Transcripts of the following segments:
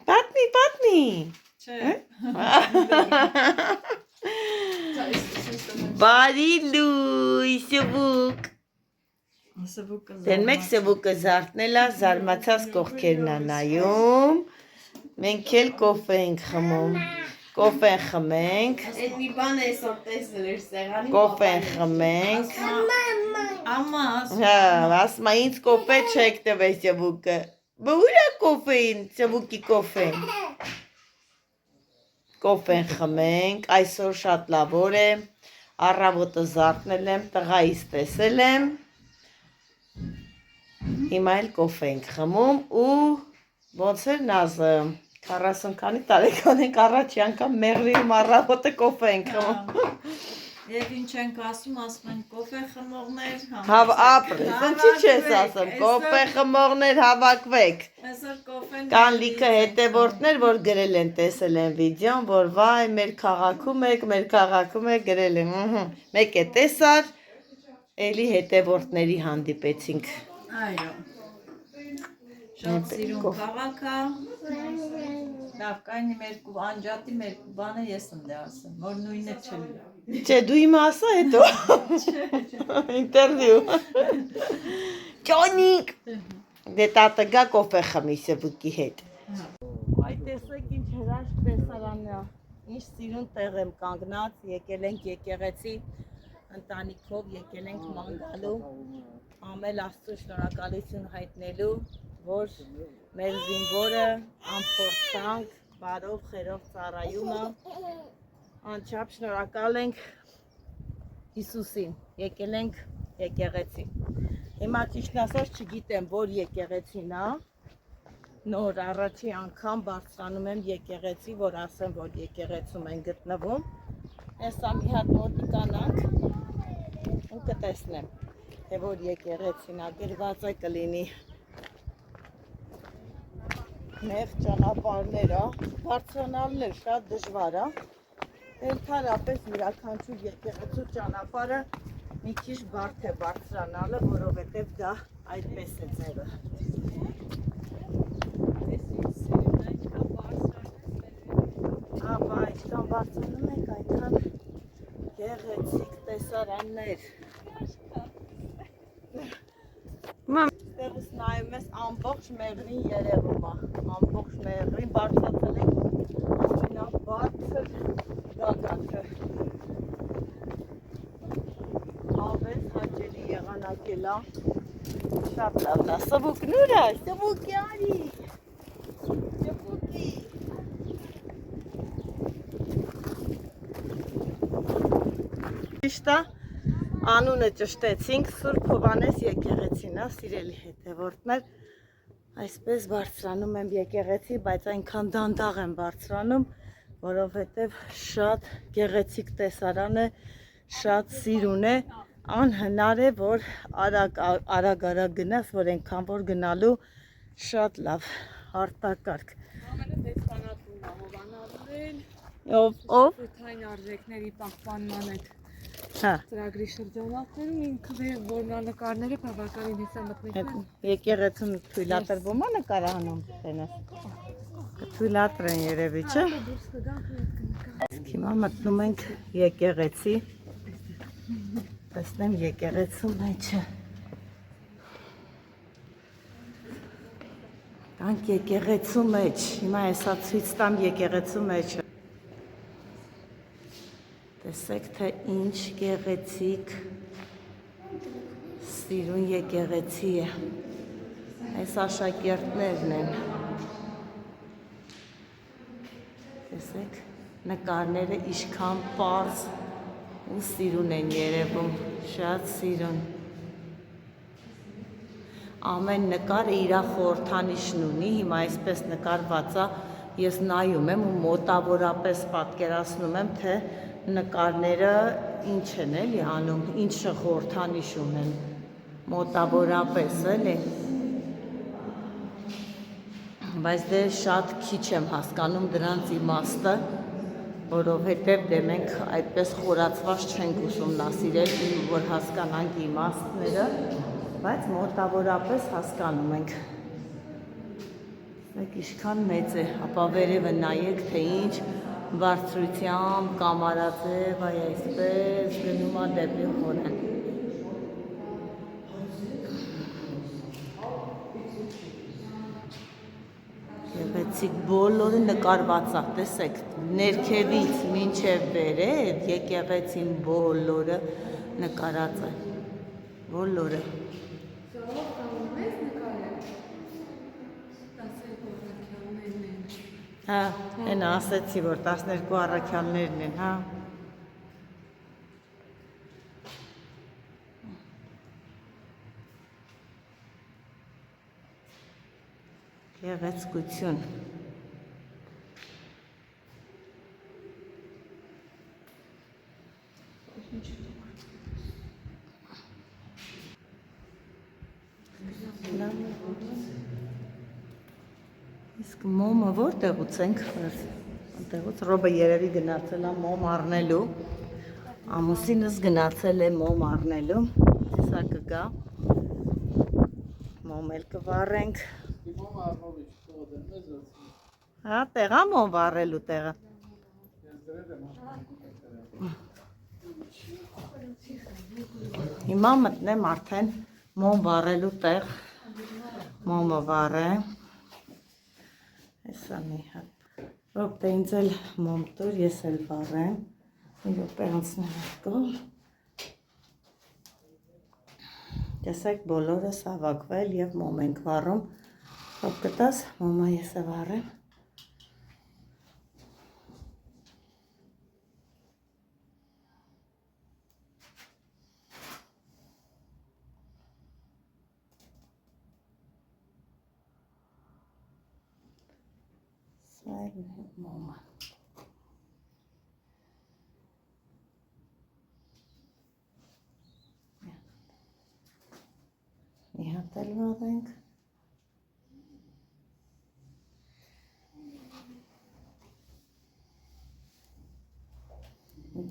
Պատմի։ Բարի լույս, սվուկ։ Դեն մեկ սվուկը զարթնել է, զարմացած կողքերն է նայում։ Մենք էլ կոֆե ենք խմում։ Կոֆե խմենք։ Այդ մի բան այսօր տեսել էր սեղանի։ Կոֆե խմենք։ Ամա, Հա, ասма ինձ կոֆե չեք տվել սվուկը։ Ուր է կոֆեին, սվուկի կոֆեն։ Կոֆեն խմենք, այսօր շատ լավ օր է, առավոտը զարթնել եմ, տղայիս տեսել եմ, հիմա էլ կոֆե ենք խմում ու ոնց էր Նազը, 40 քանի տարեկան ենք առաջի անգամ մեղրիում առավոտը կոֆե ենք խմում։ Եվ ինչ ենք ասում են կոֆե խմողներ, Ապրես, ինչի չես ասում, կոֆե խմողներ հավաքվեք։ Կան լիքը հետևորդներ, որ գրել են, տեսել են վիդեոն, որ վայ, մեր քաղաքում եք գրել են, մեկ է տեսար, էլի հետևորդների հանդիպեցինք։ Այո, շատ սիրուն քաղաք է, լավ կայնի մեր անջատի մեր բանը ես եմ դե ասեմ, որ նույնը չլի։ Չէ, դու իմը ասա հետո, ինտերվյու, ճոնիկ, դե տատը գա կոֆե խմի սվուկի հետ։ Այ տեսեք ինչ հրաշք տեսարանն է, ինչ սիրուն տեղ եմ կանգնած, եկել ենք եկեղեցի, ընտանիքով եկել ենք ման գալու, ամել Աստծո շնորհակալություն հայտնելու, որ մեր զինվորը անփորձանք, բարով, խերով ծառայում է, անչափ շնորհակալ ենք Հիսուսին, եկել ենք եկեղեցի։ Հիմա ճիշտն ասած չգիտեմ, որ եկեղեցին է, նոր առաջի անգամ բարձրանում եմ եկեղեցի, որ ասեմ, որ եկեղեցում են գտնվում։ Հեսա մի հատ մոտիկանանք ու կտեսնեմ, թե որ եկեղեցին է, գրված է կլինի նեղ ճանապարհները, բարձրանալն էլ շատ դժվար է, ընդհանրապես յուրաքանչյուր եկեղեցու ճանապարհը մի քիչ բարդ է բարձրանալը, որովհետև դա այդպես է ձևը։ Ապա ինչքան բարձրանում ենք, այնքան գեղեցիկ տեսարաններ։ Ստեղից նայում ես ամբողջ մեղրին երևում է, ամբողջ մեղրին բարձրացել ենք ամենաբարձր գագաթը։ Ավես հաճելի եղանակել է, շատ լավն է, սվուկն ուր է, սվուկի արի, սվուկի։ Ճիշտ է, անունը ճշտեցինք, Սուրբ Հովհաննես եկեղեցին է, սիրելի հետևորդներ, այսպես բարձրանում եմ եկեղեցի, բայց այնքան դանդաղ եմ բարձրանում, որովհետև շատ գեղեցիկ տեսարան է, շատ սիրուն է, անհնար է, որ արագ գնաս, որ այնքան որ գնալու շատ լավ արտակարգ։ Ամենը դեսպանատունն է Հովանավորել, Ով? Խութային արժեքների պահպանման այդ Հա։ ծրագրի շրջանակներում ինքը որմնանկարները բավականին հեսամտնիկ են։ Եկեղեցում թույլատրվում է նկարահանում տենես։ Թույլատրեն երևի, չէ։ Դուրս կգանք ու այդ կնկա։ Հիմա մտնում ենք եկեղեցի, տեսնեմ եկեղեցու մեջը։ Կանք եկեղեցու մեջ, հիմա հեսա ցույց տամ եկեղեցու մեջը։ Տեսեք, թե ինչ գեղեցիկ սիրուն եկեղեցի է։ Այս աշակերտներն են։ Տեսեք, նկարները ինչքան պարզ ու սիրուն են երևում, շատ սիրուն։ Ամեն նկարը իր խորհրդանիշն ունի, հիմա այսպես նկարված է, ես նայում եմ ու մոտավորապես պատկերացնում եմ, թե նկարները ինչ են էլի անում, ինչ խորհրդանիշ ունեն, մոտավորապես էլի։ Բայց դե շատ քիչ եմ հասկանում դրանց իմաստը, որովհետև դե մենք այդպես խորացված չենք ուսումնասիրել, որ հասկանանք իմաստները, բայց մոտավորապես հասկանում ենք։ Տեսեք ինչքան մեծ է, ապա վերևը նայեք, թե ինչ բարձրությամբ կամարաձև, այ այսպես գնում է դեպի խորան։ Գեղեցիկ բոլորը նկարված է, տեսեք, ներքևից մինչև վերև եկեղեցին բոլորը նկարած է, բոլորը։ Հա, հենա ասեցի, որ 12 առաքյալներն են, հա։ Գեղեցկություն։ Իսկ մոմը որտեղուց ենք, այնտեղուց Ռոբը երևի գնացել է մոմ առնելու, ամուսինս գնացել է մոմ առնելու, սա կգա, մոմ էլ կվառենք, հա, տեղա մոմ վառելու տեղը, հիմա մտնեմ արդեն մոմ վառելու տեղ, մոմը վառեմ, Հեսա մի հատ, Ռոբ դե ինձ էլ մոմ տուր, ես էլ վառեմ, մի րոպե անցնեմ կողմ, տեսեք բոլորս հավաքվել և մոմ ենք վառում, Ռոբ կտաս, մոմը ես է վառեմ, մոմը, մի հատ էլ վառենք,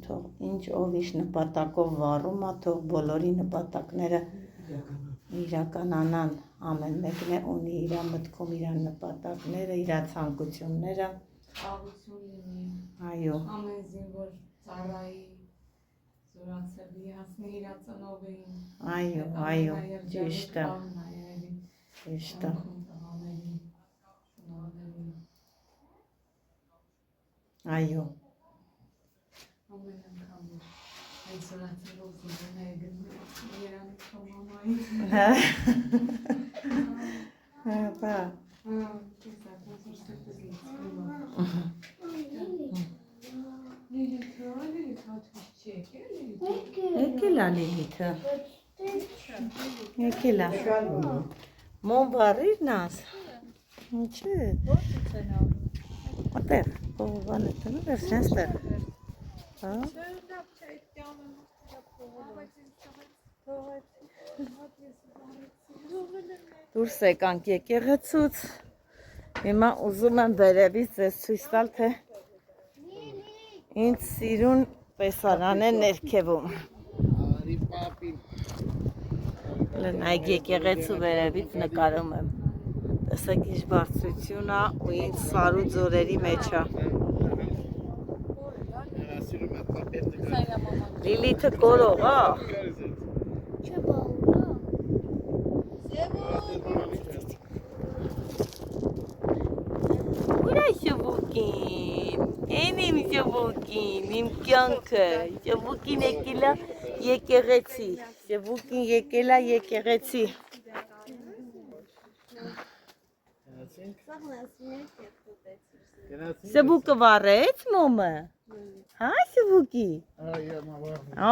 թող ինչ ով իշ նպատակով վառում է, թող բոլորի նպատակները իրականանան, ամեն մեկն է ունի իր մտքում իր նպատակները, իր ցանկությունները, Աղություն լինի, այո, ամեն զինվոր ծառայի, զորացելի հասնի իր ծնողին, այո, ճիշտ է, այո, ամեն անգամ այդ զորացելով զինվորները գնում երանի քո մամային, բա, եկել է Լիլիթը, եկել է, մոմ վառիր նաս, ինչ է, ատեղ, բանը տնը վերցնես տեղ, հա, դուրս եկանք եկեղեցուց, հիմա ուզում եմ վերևից ձեզ ցույց տալ, թե ինձ սիրուն տեսարան է ներքևում։ Նայեք եկեղեցու վերևից նկարում եմ։ Տեսեք ինչ բարձրություն է ու ինչ սարու ձորերի մեջ է։ Լիլիթը կորող է։ Ուր է շվուկին, են իմ շվուկին, իմ կյանքը, շվուկին եկել է եկեղեցի, շվուկին եկել է եկեղեցի։ Շվուկը վառեց մոմը, հա շվուկի,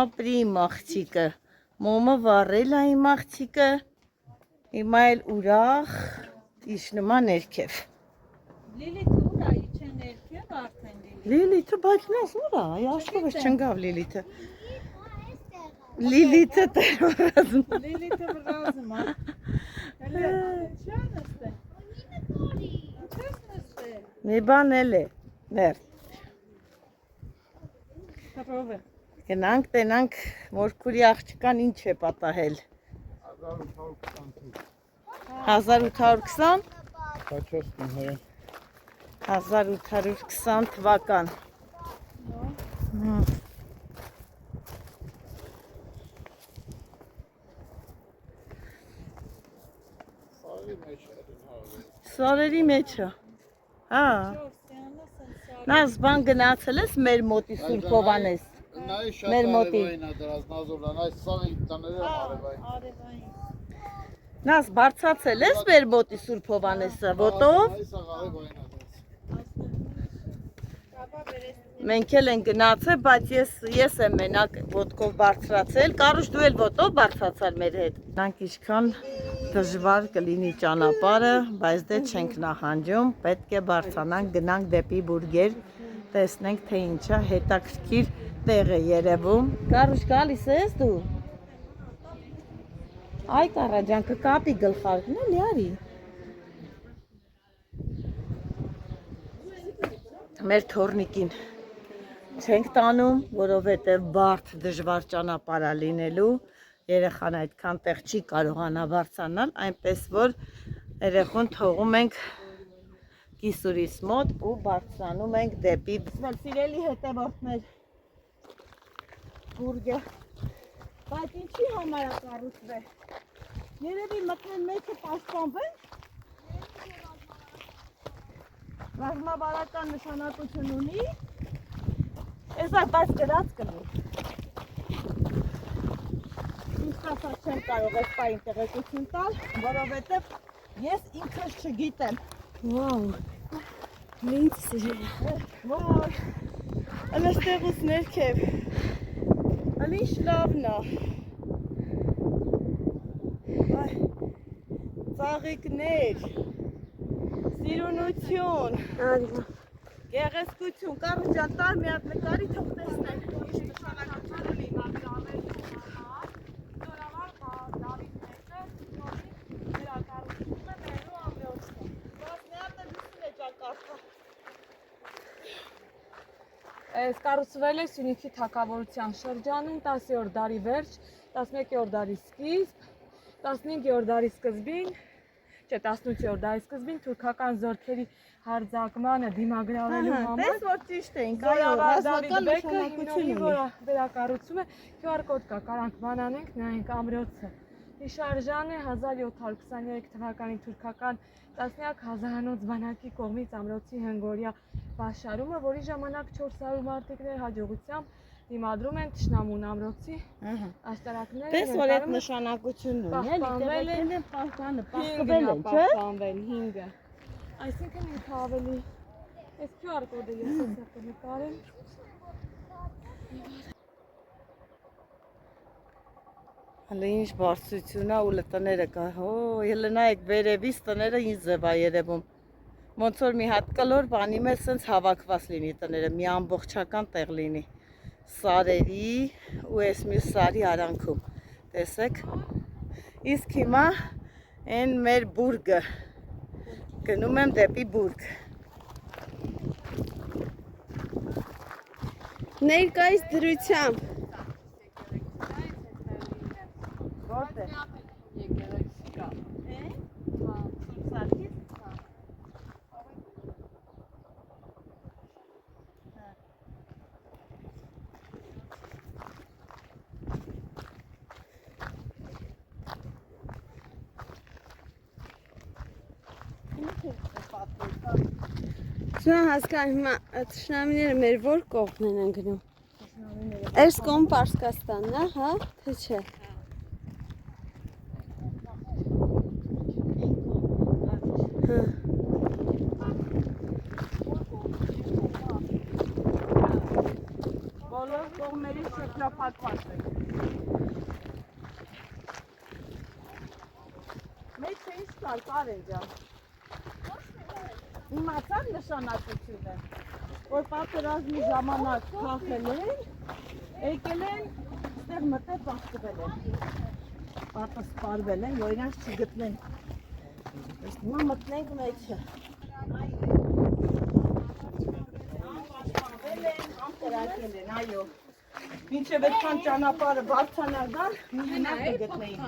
ապրիմ աղջիկը, մոմը վառել է իմ աղջիկը, հիմա էլ ուրախ իջնում է ներքև։ Լիլիթ ուր է, իջե ներքև արդեն Լիլիթ։ Լիլիթը բայց մեզ ուր է, աշխովս չնգավ Լիլիթը։ Լիլիթը տերորազմ։ Լիլիթը վրազում է։ Հələ չան նստե։ Ինչես նստե։ Մի բան էլ է, մեր։ Ռովը։ Գնանք, տենանք, մորքուրի աղջկան ինչ է պատահել։ 1820։ Հաչասն է։ 1820 թվական։ Սարերի մեջը։ Հա։ Նազ բան գնացել ես մեր մոտի Սուրբ Հովանես։ Նայ շատ Մեր մոտի։ արևային է դրած Նազովլան, այս սաղի տաները արևային։ Նազ բարձացել ես մեր մոտի Սուրբ Հովանեսը, ոտով։ Այս արևային է դրած։ Մենք էլ են գնացել, բայց ես եմ մենակ ոտքով բարձրացել, Կարուշ դու էլ ոտով բարձրացար մեր հետ։ Նրանք ինչքան դժվար կլինի ճանապարհը, բայց դե չենք նահանջում, պետք է բարձրանանք, գնանք դեպի Բուրգեր, տեսնենք թե ինչա հետաքրքիր տեղ է երևում։ Կարուշ գալիս ես դու։ Այ Կարաջան, կկապի գլխարկն էլի արի։ Մեր թորնիկին չենք տանում, որովհետև բարդ դժվար ճանապարհ է լինելու, երեխան այդքան տեղ չի կարողանա բարձրանալ, այնպես որ երեխուն թողում ենք կիսուրիս մոտ ու բարձրանում ենք դեպի սիրելի հետևորդներ Բուրգը, բայց ինչի համար է կառուցվել, երևի մտնեն մեջը պաշտպանվեն, ռազմավարական նշանակություն ունի, ես բայց գրած կլի։ Ինքնասա չեմ կարող այս պային տեղեկություն տալ, որովհետև ես ինքս չգիտեմ։ Վաու, ինձ սիրել։ Որ, ըլստեղուց ներքև, ըլինչ լավն է։ Ծաղիկներ, սիրունություն, գեղեցկություն, Կարուջան տար մի հատ նկարի թող տեսնենք, ինչ նշանակություն ունի Այս կառուցվել է Սյունիքի թագավորության շրջանում 10-րդ դարի վերջ, 11-րդ դարի սկիզբ, 15-րդ դարի սկզբին, չէ 18-րդ դարի սկզբին թուրքական զորքերի հարձակմանը դիմագրավելու համար։ Տես որ ճիշտ էինք, այո, ռազմական նշանակություն ունի։ Որը վերակառուցում է, QR կոդ կա, կարանք բանանենք, նայենք ամրոցը։ Հիշարժան է 1723 թվականի թուրքական տասնյակ հազարանոց բանակի կողմից ամրոցի հնգօրյա պաշարումը, որի ժամանակ 400 մարդիկներ հաջողությամբ դիմադրում են թշնամուն ամրոցի աշտարակները։ Տես որ այդ նշանակությունն ունի, էլի պահպանվել են, չէ՞։ Պահպանվել 5-ը։ Այսինքն ինքը ավելի այս QR կոդը ես հեսա կնկարեմ։ Հələ ինչ բարձրություն է ու տները կա, ելը նայեք վերևից տները ինչ ձև է երևում, ոնց որ մի հատ կլոր բանի մեջ սենց հավաքված լինի տները, մի ամբողջական տեղ լինի, սարերի ու այս մյուս սարի արանքում, տեսեք, իսկ հիմա են մեր Բուրգը, գնում եմ դեպի Բուրգ։ Ներկայիս դրությամբ Որտե՞ղ։ Եկեղեցի կա։ Սարքից։ Չունա հասկանում հիմա թշնամիները մեր որ կողմն են գնում։ Այս կողմ Պարսկաստանն է, հա, թե չէ։ Բոլոր կողմերից շրջափակված է։ Մեծ է ինչ կար, Կարեն ջան։ Իմացան նշանակությունը, որ պատերազմի ժամանակ փախել են, եկել են, ստեղ մտել պաշտվել են։ Պատը սպարվել են, որ իրանց չգտնեն։ Հիմա մտնենք մեջը։ Ամպերակել են, այո։ Մինչև այդքան ճանապարհը բարձրանալ, մի հնար կգտնեին։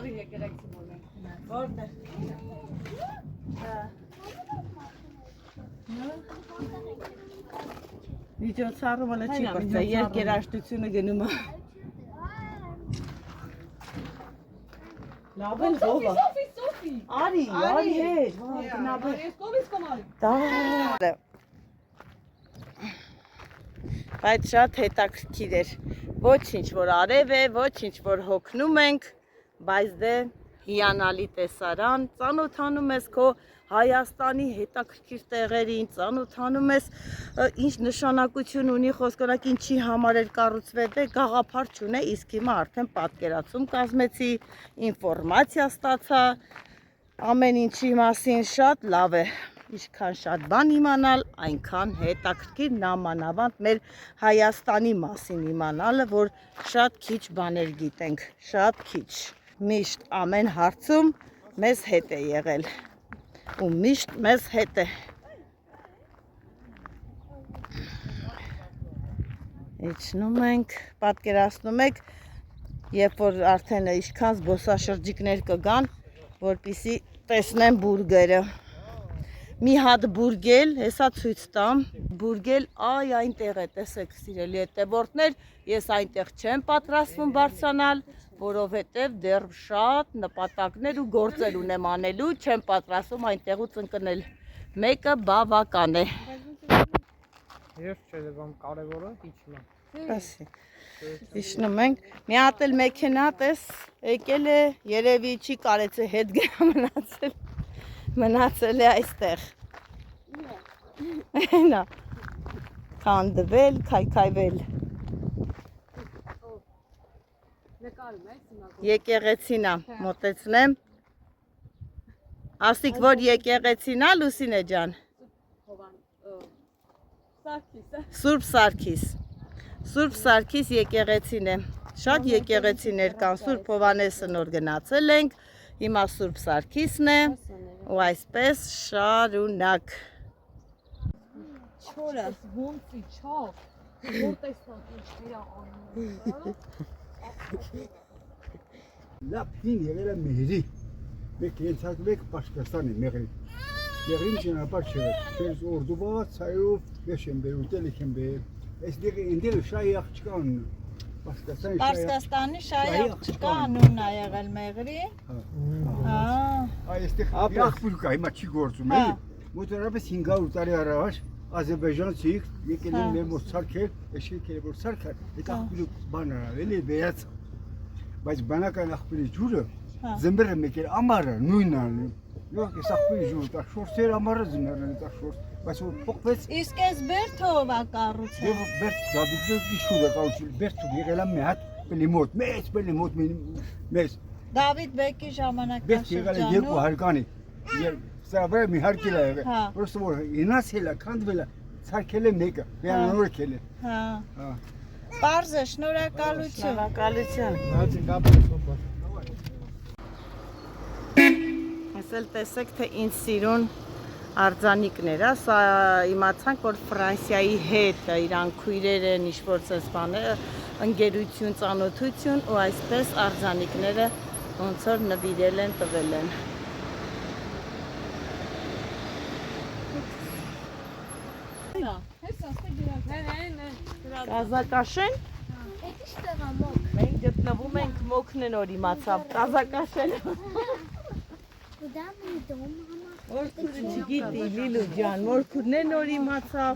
Որտե՞ղ։ Միջոցառումը չի բրծե, երկերաշտությունը գնում է։ Լավ են ովա։ Արի հետ, գնաբը։ Բայց շատ հետաքրքիր էր։ Ոչինչ որ արև է, ոչինչ որ հոգնում ենք, բայց դե հիանալի տեսարան, ծանոթանում ես քո Հայաստանի հետաքրքիր տեղերին, ծանոթանում ես ինչ նշանակություն ունի խոսքորակ ինչի համար էր կառուցվել, դե գաղափար չունե, իսկ հիմա արդեն պատկերացում կազմեցի, ինֆորմացիա ստացա, ամեն ինչի մասին շատ լավ է, ինչքան շատ բան իմանալ, այնքան հետաքրքիր նամանավանդ մեր Հայաստանի մասին իմանալը, որ շատ քիչ բաներ գիտենք, շատ քիչ, միշտ ամեն հարցում մեզ հետ է եղել ու միշտ մեզ հետ է։ Իջնում ենք, պատկերացնում եք, երբ որ արդեն ինչքան զբոսաշրջիկներ կգան, որպեսզի տեսնեն բուրգերը։ Մի հատ բուրգել, հեսա ցույց տամ, բուրգել այ այնտեղ է, տեսեք սիրելի հետևորդներ, ես այնտեղ չեմ պատրաստվում բարձրանալ, որովհետև դեռ շատ նպատակներ ու գործեր ունեմ անելու, չեմ պատրաստվում այնտեղից ընկնել։ Մեկը բավական է։ Ես չէ բան կարևորը իջնում է։ Ասի։ Իջնում ենք։ Մի հատ էլ մեքենա տես եկել է, երևի չի կարեցե հետ գնա մնացել է այստեղ։ Նա քանդվել, քայքայվել։ Եկեղեցին է, մոտեցնեմ։ Ասիկ որ եկեղեցին է, Լուսինե ջան։ Սուրբ Սարգիս։ Սուրբ Սարգիս եկեղեցին է։ Շատ եկեղեցիներ կան, Սուրբ Հովհաննեսը նոր գնացել ենք, հիմա Սուրբ Սարգիսն է, ու այսպես շարունակ։ Չորը ոնցի չավ, որ տեսնակ ինչեր է անում։ Լավ հին եղել է Մեհրի, մեկ ենցարկվել եք Պաշկաստանի Մեհրի։ Մեհրին ճանապարհ չէ, դες օրդուբաց ցայով ես եմ բերել, ուտելիք եմ բերել։ Այստեղ ինձ շահի աղջկա անունը, Պարսկաստանի շահի աղջկա անունն է եղել Մեհրի։ Հա։ Այստեղ աղբյուր կա, հիմա չի գործում, էլի։ Մոտավորապես 500 տարի առաջ Ադրբեջանցիք եկել են մեր մոտ ցարքել, ես եկել որ ցարքար, այդ աղբյուրը բան արել, էլի վերած։ Բայց բանական աղբյուրի ջուրը զմբերը մեկել ամառը նույնն անում։ Yok, ես աղբյուրի ջուրը տա շորսեր ամառը զմբերն տա շորս, բայց որ փոխվեց։ Իսկ այս Բերթը ով է կառուցել։ Եվ Բերթ Դավիթի շուրը կառուցել, Բերթը եղել է մի հատ պլիմոտ, մեծ պլիմոտ մեծ։ Դավիթ բեկի Բերթ եղել է երկու հարկանի։ Սա վրա մի հարկել է եղել։ Պրոստը որ ինասել է, քանդվել է, ցարքել է մեկը, վերանորոգել է։ Հա։ Պարզ է, շնորհակալություն։ Շնորհակալություն։ Այսել տեսեք, թե ինչ սիրուն արձանիկներ է, սա իմացանք, որ Ֆրանսիայի հետ իրան քույրեր են, ինչ-որ ցես բաները, ընկերություն, ծանոթություն ու այսպես արձանիկները ոնց որ նվիրել են, տվել են։ Կազակաշեն։ Մենք գտնվում ենք մոքն նոր իմացավ, կազակաշեն։ Մորքուրը չգիտի, Լիլու ջան, մորքուրն է նոր իմացավ։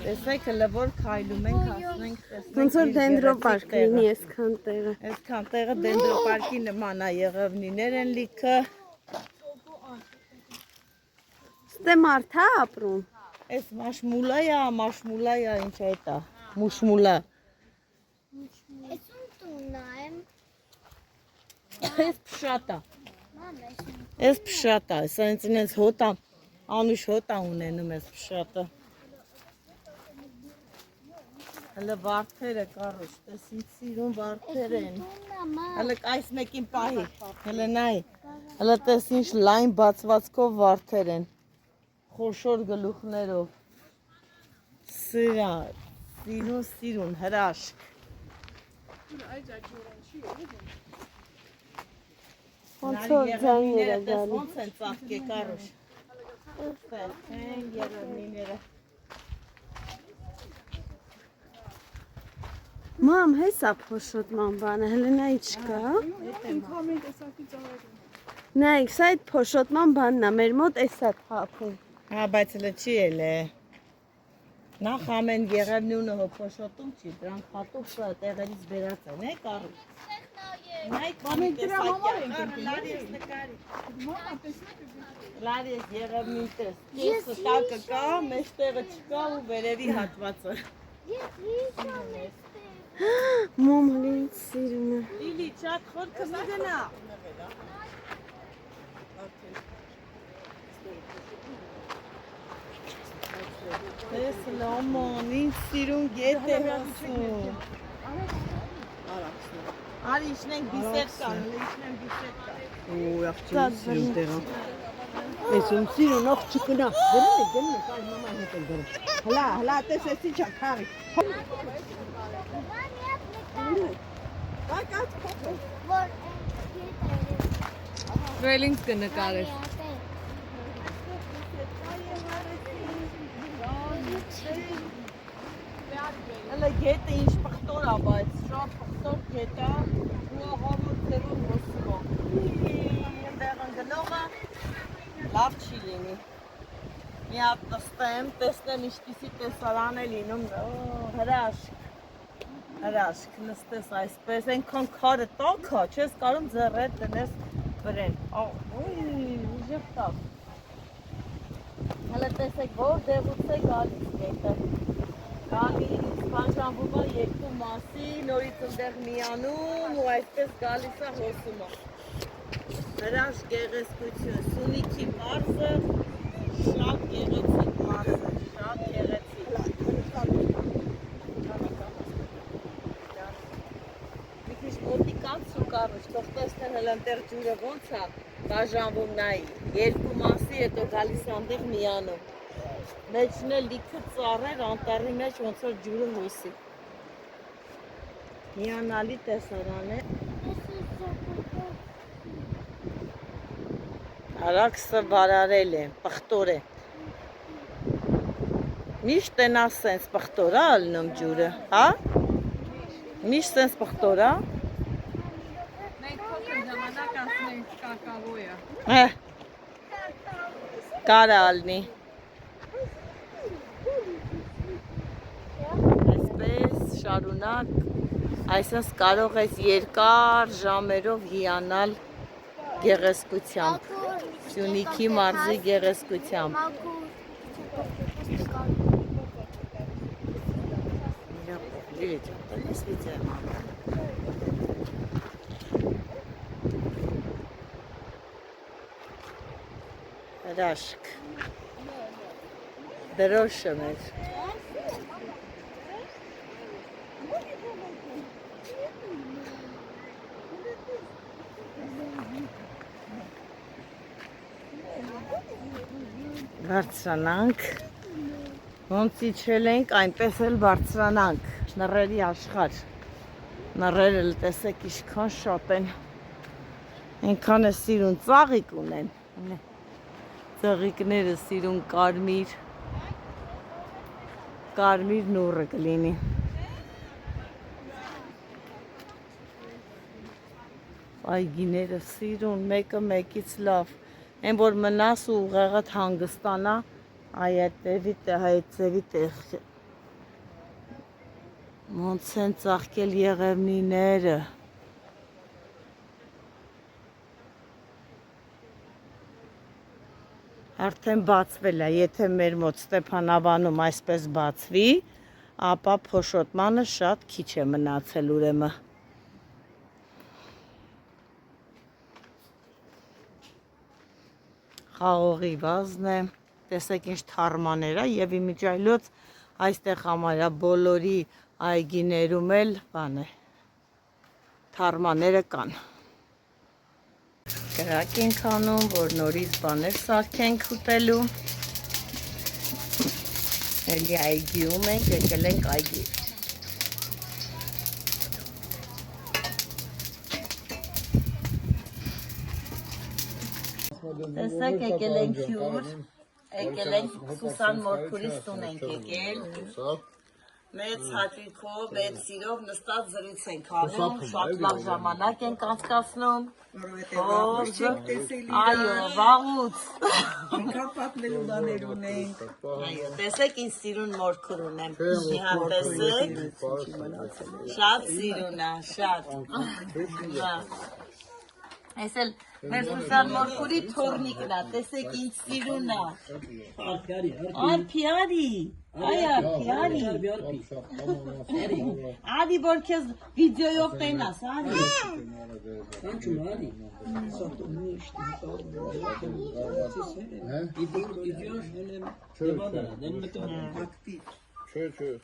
Տեսեք հլը որ քայլում ենք, ասնենք, տեսնենք։ Ոնց որ դենդրոպարկ լինի այսքան տեղը։ Այսքան տեղը դենդրոպարկի նման է, եղևնիներ են լիքը։ Ստե մարդ է ապրում։ Այս մաշմուլա է, ինչ է դա, մուշմուլա։ Այս փշատա։ Այս փշատա, սենց ինձ հոտա, անուշ հոտա ունենում այս փշատը։ Հələ վարդերը կարոշ, տես ինչ սիրուն վարդեր են։ Հələ այս մեկին պահի, հələ նայ, հələ տես ինչ լայն բացվածքով վարդեր են։ Խոշոր գլուխներով, սիրուն, հրաշք։ Ոնց որ ձայներ է գալիս։ գալիս։ Ոնց են ծաղկե կարոշ։ Ֆերքեն երևնիները։ Մամ, հեսա փոշոտման բանը, հելենայի չկա։ Նայք, սա այդ փոշոտման բանն է, մեր մոտ էսա թափում։ Հա, բայց հələ չի ելե։ Նախ ամեն երևնյունը հոփոշոտում չի, դրանք հատուկ տեղերից բերած են, է կարու։ Նայք, ամեն տեսակյա, լարի ես երևնին տես, կեսը տակը կա, մեջտեղը չկա ու վերևի հատվածը։ Մամ, հլինից սիրուն է։ Լիլի, չատ խորքը մի գնա։ Ես լոմոն, ինձ սիրուն գետ է հոսում։ Արի իշնենք բիսետ կան, իշնենք բիսետ կան։ Ու աղջիկի սիրուն տեղը։ Ես ում սիրուն ող չկնա։ Դրում է, կայ մաման հետ են դրում։ Հլա, տես էսի չա քարի։ Դու էլ ինձ կնկարես։ Հələ գետը ինչ պղտոր է, բայց շատ պղտոր գետ է ու աղամուտ ձևով հոսում է։ Ընդեղ ընգնողը լավ չի լինի։ Մի հատ նստեմ, տեսնեմ ինչպիսի տեսարան է լինում, հրաշք, նստես այսպես, այնքան քարը տաք է, չես կարում ձեռդ դնես վրեն։ Ուժեղ տակ։ Հələ տեսեք, որ դեղուց է գալիս գետը։ Գալիս, բաժանվում է երկու մասի, նորից ընդեղ միանում ու այսպես գալիս է հոսում է։ Հրաշք գեղեցկություն, Սյունիքի մարզը, շատ գեղեցիկ մարզը, շատ գեղեցիկ։ Մի քիչ մոտիկանց ու կարուչ, թող տեսնեն հələ ընդեղ ջուրը ոնց է բաժանվում նայի, երկու մասի հետո գալիս է ընդեղ միանում։ Մեջն էլ լիքը ծառեր, անտառի մեջ ոնց որ ջուրը հոսի։ Հիանալի տեսարան է։ Արաքսը բարարել է, պղտոր է։ Միշտ են ասենց պղտոր է ալնում ջուրը, հա? Միշտ սենց պղտոր է։ Մենք փոքր ժամանակ ասում ենք կակավոյ է։ Կարա ալնի։ Այսպես շարունակ, այսպես կարող ես երկար ժամերով հիանալ գեղեցկությամբ, Սյունիքի մարզի գեղեցկությամբ։ Հրաշք, դրոշը մեր։ Բարձրանանք, ոնց իջել ենք, այնպես էլ բարձրանանք, նռերի աշխարհ, նռերը տեսեք ինչքան շատ են, այնքան է սիրուն ծաղիկ ունեն, ծաղիկները սիրուն կարմիր նուռը կլինի։ Այգիները սիրուն, մեկը մեկից լավ, այն որ մնաս ու ուղեղդ հանգստանա, այդտեղի տեղ, ոնց են ծաղկել եղևնիները։ Արդեն բացվել է, եթե մեր մոտ Ստեփանավանում այսպես բացվի, ապա փոշոտմանը շատ քիչ է մնացել ուրեմն։ Խաղողի վազն է, տեսեք ինչ թարմաներ է և իմիջայլոց այստեղ համարյա բոլորի այգիներում էլ բան է, թարմաները կան։ Կրակ ենք անում, որ նորից բաներ սարքենք ուտելու։ Էլի այգիում ենք, եկել ենք այգի։ Տեսեք եկել ենք հյուր, Եկել ենք Սուսան Մորքուրից տուն ենք եկել։ Մեծ հաճույքով, մեծ սիրով նստած զրույց ենք անում, շատ լավ ժամանակ ենք անցկացնում։ Այո, վաղուց։ պատմելու բաներ ունենք։ Այո, տեսեք ինձ սիրուն մորքուր ունեմ։ Մի հատ տեսեք։ Շատ սիրուն է, շատ։ Այս էլ մեր Սուսան Մորքուրի թորնիկն է, տեսեք ինձ սիրուն է։ Այ փիարի, այա փիարի։ Ադի որ քեզ վիդեոյով տենաս, ադի։ Չէ, չէ։